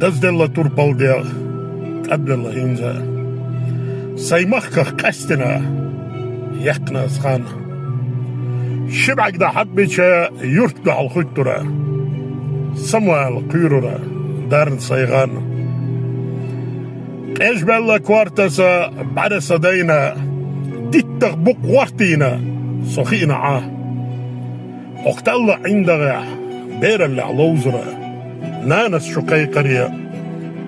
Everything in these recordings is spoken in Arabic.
دزدلا توربال ديغ قدلا هينزا سيمخخ قستنا يقنا اسخان شبعك دا حبيتشا يرت دا الخطرة سموال قيرورا دارن صيغان ايش بلا كوارتسا بعد صدينا ديتغ بق ورتينا صخينا عاه اختلا عندها بير اللي علوزرا نانس شقيقريا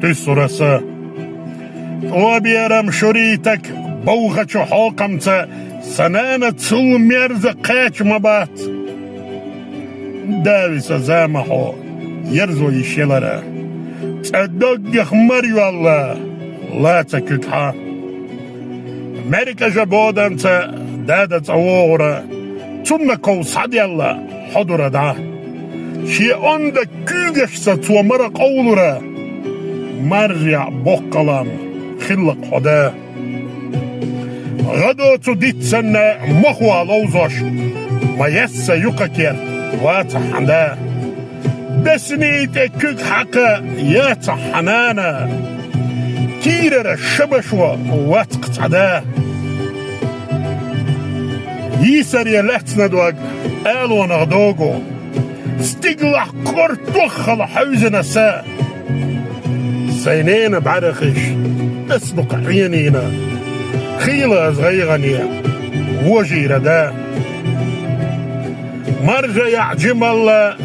تسرسا وبيرم شريتك بوغة حوقمتا سنانة تسول ميرزا قاش مبات داويس زامحو يرزو يشيلرا تصدق يخمريو الله لا تكتحا ماريكا جابودا انت دادا تاوغرا تنكو صدي الله حضر دا شي عندك كيغش ستومر قولرا مرجع بوقلام خلق حدا غدو تديت سنة مخوى لوزوش ما يسا يقكير واتحنا بسنيت كيك حقا ياتحنانا كيرر الشبشوة واتقتعدا يسر يلاتنا دوغ قالوا نغدوغو استقلع كورتوخ الحوزنا سا سينين بعرخش اسبق عينينا خيلة صغيغنية وجي ردا مرجع يعجم الله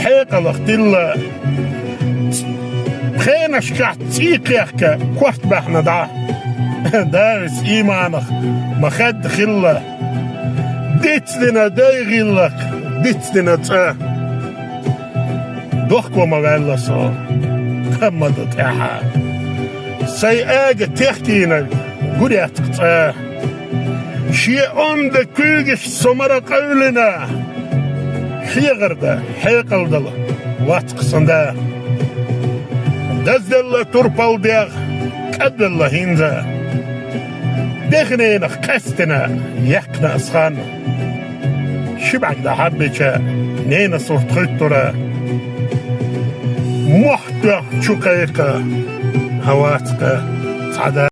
حيق الاختلة خينش كعتيق يحكا كورت بحنا دارس ايمانخ مخد خلة ديتلنا دايغي لك ديتلنا تا دوخكو مغالا صار كما تتاحا سيئاق تحكينا قولي اتقطع شي عند كيغش سمرة قولنا حيغر دا حيقل دل واتقصن دا دزدل تربال ديغ قدل هينزا دخنين قستنا يقنا اسخان شبعك دا حبيتشا نينا صورت خطرة محتى شقيقة هواتك تعدى